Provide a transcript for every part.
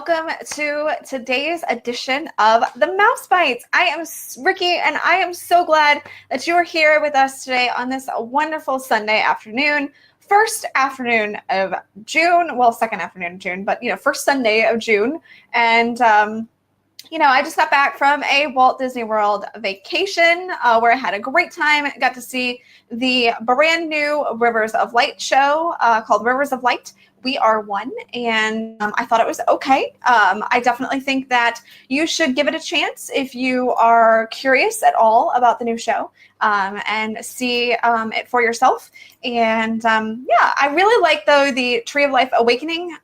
welcome to today's edition of the Mouse Bites. I am Ricky, and I am so glad that you are here with us today on this wonderful Sunday afternoon. First afternoon of June, well, second afternoon of June, but, first Sunday of June. And, I just got back from a Walt Disney World vacation where I had a great time. Got to see the brand new Rivers of Light show called Rivers of Light. We Are One, and I thought it was okay. I definitely think that you should give it a chance if you are curious at all about the new show and see it for yourself. And I really like, though, the Tree of Life Awakening.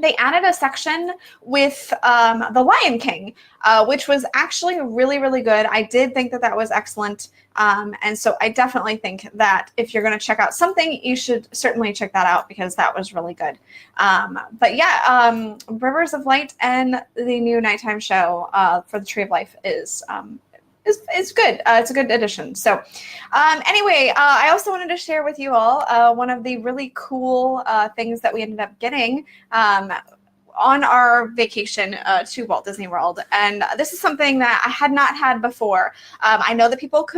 They added a section with the Lion King, which was actually really, really good. I did think that that was excellent. And so I definitely think that if you're going to check out something, you should certainly check that out because that was really good. Rivers of Light and the new nighttime show for the Tree of Life is good. It's a good addition. So I also wanted to share with you all one of the really cool things that we ended up getting on our vacation to Walt Disney World. And this is something that I had not had before. I know that people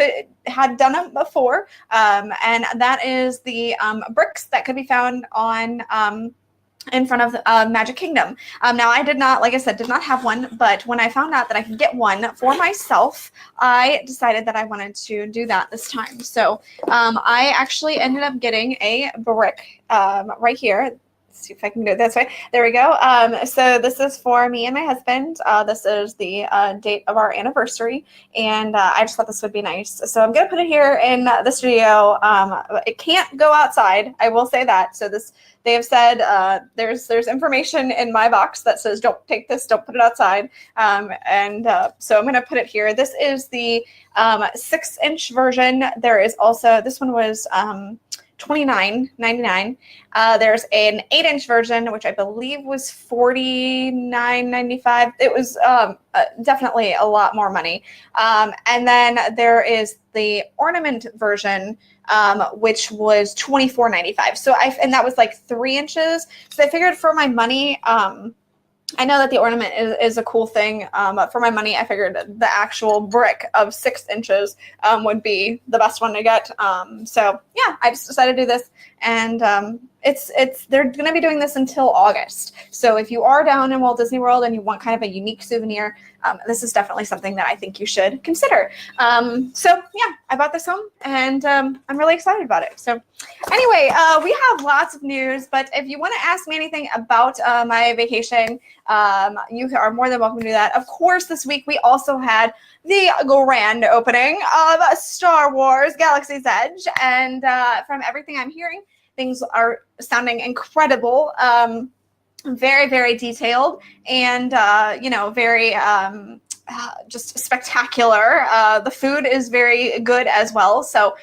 had done it before, and that is the bricks that could be found on in front of Magic Kingdom. Now, I did not, like I said, did not have one, but when I found out that I could get one for myself, I decided that I wanted to do that this time. So I actually ended up getting a brick right here. Let's see if I can do it this way. There we go. So this is for me and my husband. This is the date of our anniversary, and I just thought this would be nice. So I'm going to put it here in the studio. It can't go outside. I will say that. So they have said there's information in my box that says don't take this, don't put it outside. So I'm going to put it here. This is the 6-inch version. There is also, this one was $29.99. There's an 8-inch version, which I believe was $49.95. It was definitely a lot more money. And then there is the ornament version, which was $24.95. And that was like 3 inches. So I figured for my money, I know that the ornament is a cool thing, but for my money, I figured the actual brick of 6 inches would be the best one to get. I just decided to do this, and they're going to be doing this until August. So if you are down in Walt Disney World and you want kind of a unique souvenir, this is definitely something that I think you should consider. I bought this home, and I'm really excited about it. So anyway, we have lots of news, but if you want to ask me anything about my vacation, you are more than welcome to do that. Of course, this week we also had the grand opening of Star Wars Galaxy's Edge, and from everything I'm hearing, things are sounding incredible, very, very detailed, and very just spectacular. The food is very good as well. So,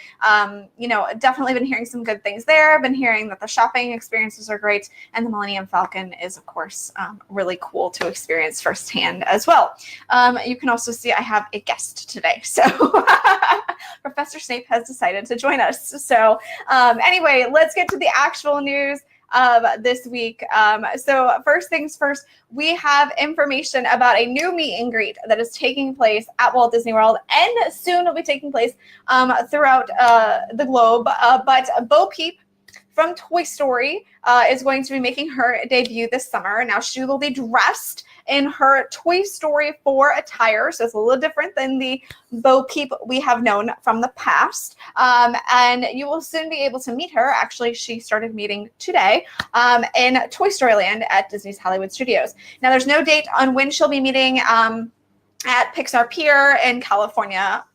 definitely been hearing some good things there. I've been hearing that the shopping experiences are great, and the Millennium Falcon is, of course, really cool to experience firsthand as well. You can also see I have a guest today. So Professor Snape has decided to join us. So anyway, let's get to the actual news of this week. So first things first, we have information about a new meet and greet that is taking place at Walt Disney World, and soon will be taking place throughout the globe. But Bo Peep from Toy Story is going to be making her debut this summer. Now, she will be dressed in her Toy Story 4 attire, so it's a little different than the Bo Peep we have known from the past. And you will soon be able to meet her. Actually, she started meeting today in Toy Story Land at Disney's Hollywood Studios. Now, there's no date on when she'll be meeting at Pixar Pier in California,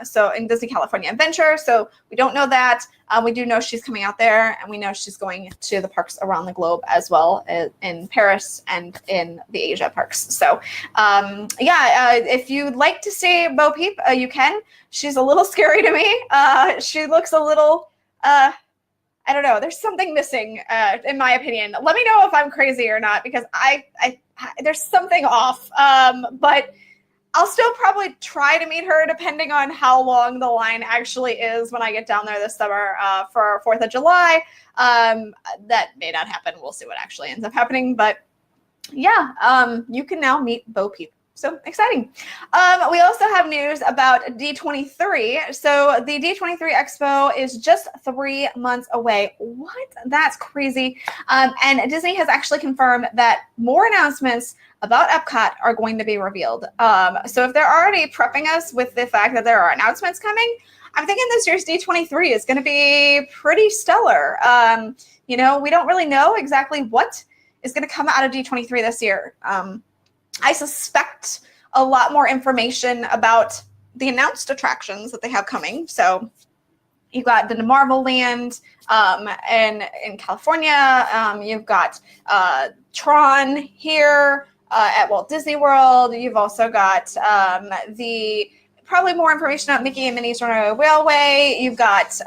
so in Disney California Adventure. So we don't know that. We do know she's coming out there, and we know she's going to the parks around the globe as well, in Paris and in the Asia parks. So if you'd like to see Bo Peep, you can. She's a little scary to me. She looks a little, I don't know, there's something missing, in my opinion. Let me know if I'm crazy or not, because I there's something off, but I'll still probably try to meet her depending on how long the line actually is when I get down there this summer for 4th of July. That may not happen. We'll see what actually ends up happening. But you can now meet Bo Peep. So exciting. We also have news about D23. So the D23 Expo is just 3 months away. What? That's crazy. And Disney has actually confirmed that more announcements about Epcot are going to be revealed. So if they're already prepping us with the fact that there are announcements coming, I'm thinking this year's D23 is going to be pretty stellar. We don't really know exactly what is going to come out of D23 this year. I suspect a lot more information about the announced attractions that they have coming. So you've got the Marvel Land in California. You've got Tron here at Walt Disney World. You've also got probably more information about Mickey and Minnie's Runaway Railway. You've got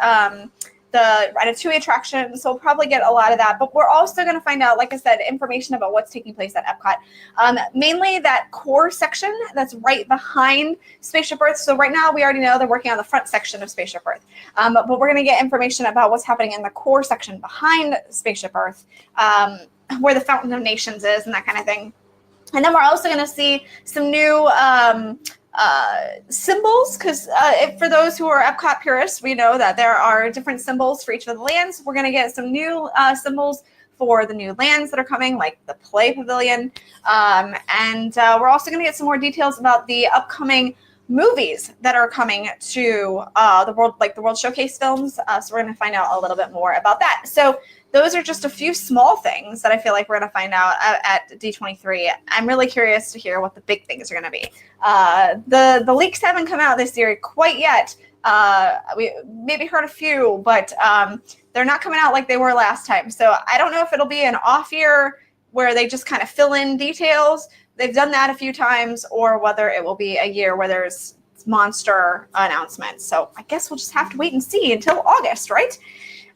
the Ratatouille attraction, so we'll probably get a lot of that. But we're also going to find out, like I said, information about what's taking place at Epcot. Mainly that core section that's right behind Spaceship Earth. So right now, we already know they're working on the front section of Spaceship Earth. But we're going to get information about what's happening in the core section behind Spaceship Earth, where the Fountain of Nations is and that kind of thing. And then we're also going to see some new symbols, because for those who are Epcot purists, we know that there are different symbols for each of the lands. We're going to get some new symbols for the new lands that are coming, like the Play Pavilion. And we're also going to get some more details about the upcoming movies that are coming to the world, like the World Showcase films. So we're going to find out a little bit more about that. So those are just a few small things that I feel like we're going to find out at D23. I'm really curious to hear what the big things are going to be. The leaks haven't come out this year quite yet. We maybe heard a few, but they're not coming out like they were last time. So I don't know if it'll be an off year where they just kind of fill in details. They've done that a few times, or whether it will be a year where there's monster announcements. So I guess we'll just have to wait and see until August, right?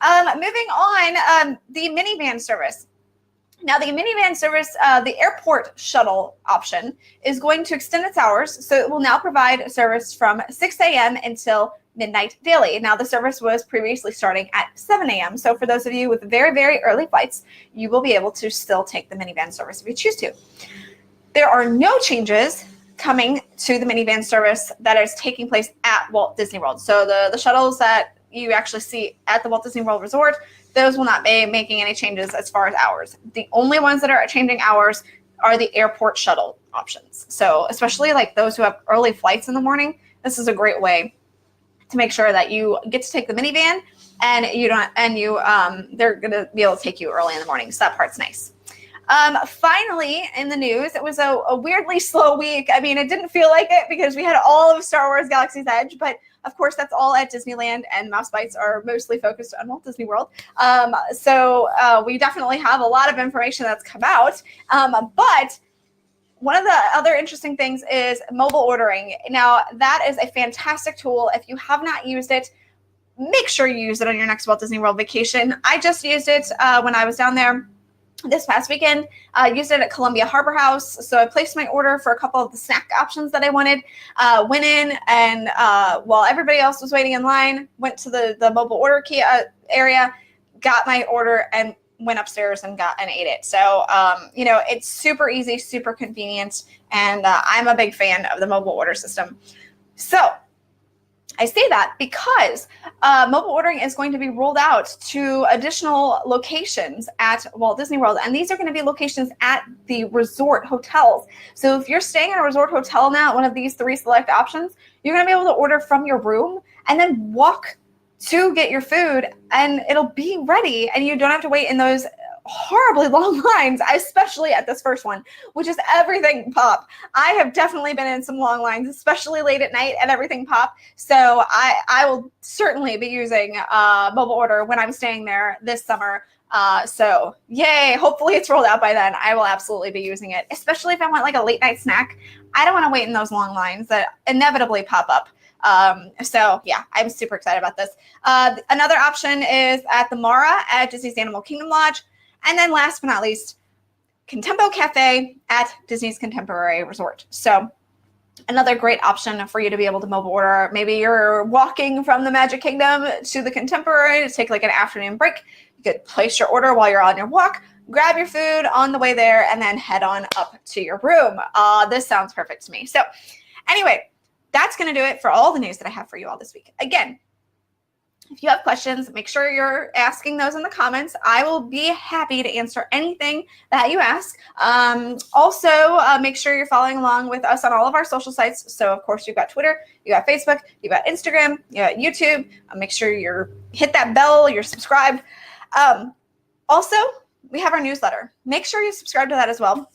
Moving on, the minivan service. Now, the minivan service, the airport shuttle option, is going to extend its hours, so it will now provide service from 6 a.m. until midnight daily. Now, the service was previously starting at 7 a.m., so for those of you with very, very early flights, you will be able to still take the minivan service if you choose to. There are no changes coming to the minivan service that is taking place at Walt Disney World. So the shuttles that you actually see at the Walt Disney World Resort, those will not be making any changes as far as hours. The only ones that are changing hours are the airport shuttle options. So especially like those who have early flights in the morning, this is a great way to make sure that you get to take the minivan and they're going to be able to take you early in the morning. So that part's nice. Finally, in the news, it was a weirdly slow week. I mean, it didn't feel like it because we had all of Star Wars Galaxy's Edge, but of course, that's all at Disneyland, and Mouse Bites are mostly focused on Walt Disney World. So we definitely have a lot of information that's come out. But one of the other interesting things is mobile ordering. Now, that is a fantastic tool. If you have not used it, make sure you use it on your next Walt Disney World vacation. I just used it when I was down there this past weekend. I used it at Columbia Harbor House. So I placed my order for a couple of the snack options that I wanted, went in, and while everybody else was waiting in line, went to the mobile order key area, got my order, and went upstairs and ate it. So, it's super easy, super convenient, and I'm a big fan of the mobile order system. So I say that because mobile ordering is going to be rolled out to additional locations at Walt Disney World. And these are going to be locations at the resort hotels. So if you're staying in a resort hotel now, one of these 3 select options, you're going to be able to order from your room and then walk to get your food, and it'll be ready. And you don't have to wait in those horribly long lines, especially at this first one, which is Everything Pop. I have definitely been in some long lines, especially late at night at Everything Pop. So I will certainly be using mobile order when I'm staying there this summer. So yay, hopefully it's rolled out by then. I will absolutely be using it, especially if I want like a late night snack. I don't want to wait in those long lines that inevitably pop up. So yeah, I'm super excited about this. Another option is at the Mara at Disney's Animal Kingdom Lodge. And then last but not least, Contempo Cafe at Disney's Contemporary Resort. So another great option for you to be able to mobile order. Maybe you're walking from the Magic Kingdom to the Contemporary to take like an afternoon break. You could place your order while you're on your walk, grab your food on the way there, and then head on up to your room. This sounds perfect to me. So anyway, that's going to do it for all the news that I have for you all this week. Again, if you have questions, make sure you're asking those in the comments. I will be happy to answer anything that you ask. Also, make sure you're following along with us on all of our social sites. So, of course, you've got Twitter, you got Facebook, you got Instagram, you got YouTube. Make sure you're hit that bell, you're subscribed. Also, we have our newsletter. Make sure you subscribe to that as well.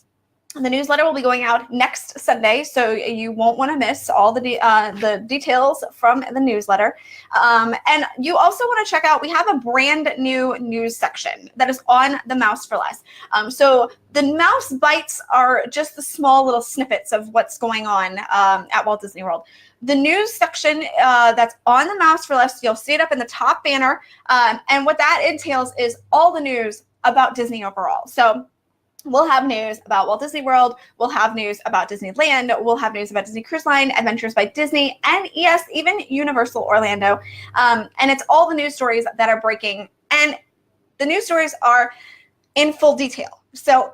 The newsletter will be going out next Sunday, so you won't want to miss all the details from the newsletter. And you also want to check out, we have a brand new news section that is on the Mouse for Less. So the Mouse Bites are just the small little snippets of what's going on at Walt Disney World. The news section that's on the Mouse for Less, you'll see it up in the top banner. And what that entails is all the news about Disney overall. So we'll have news about Walt Disney World. We'll have news about Disneyland. We'll have news about Disney Cruise Line, Adventures by Disney, and yes, even Universal Orlando. And it's all the news stories that are breaking. And the news stories are in full detail. So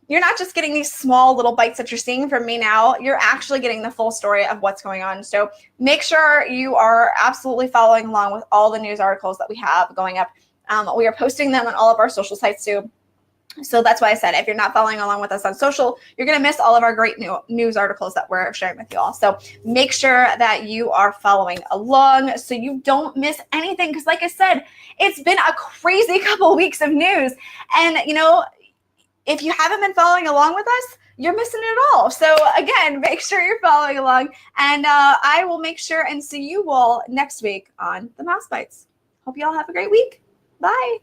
you're not just getting these small little bites that you're seeing from me now. You're actually getting the full story of what's going on. So make sure you are absolutely following along with all the news articles that we have going up. We are posting them on all of our social sites too. So that's why I said, if you're not following along with us on social, you're going to miss all of our great news articles that we're sharing with you all. So make sure that you are following along so you don't miss anything. Because like I said, it's been a crazy couple weeks of news. And, you know, if you haven't been following along with us, you're missing it all. So again, make sure you're following along. And I will make sure and see you all next week on the Mouse Bites. Hope you all have a great week. Bye.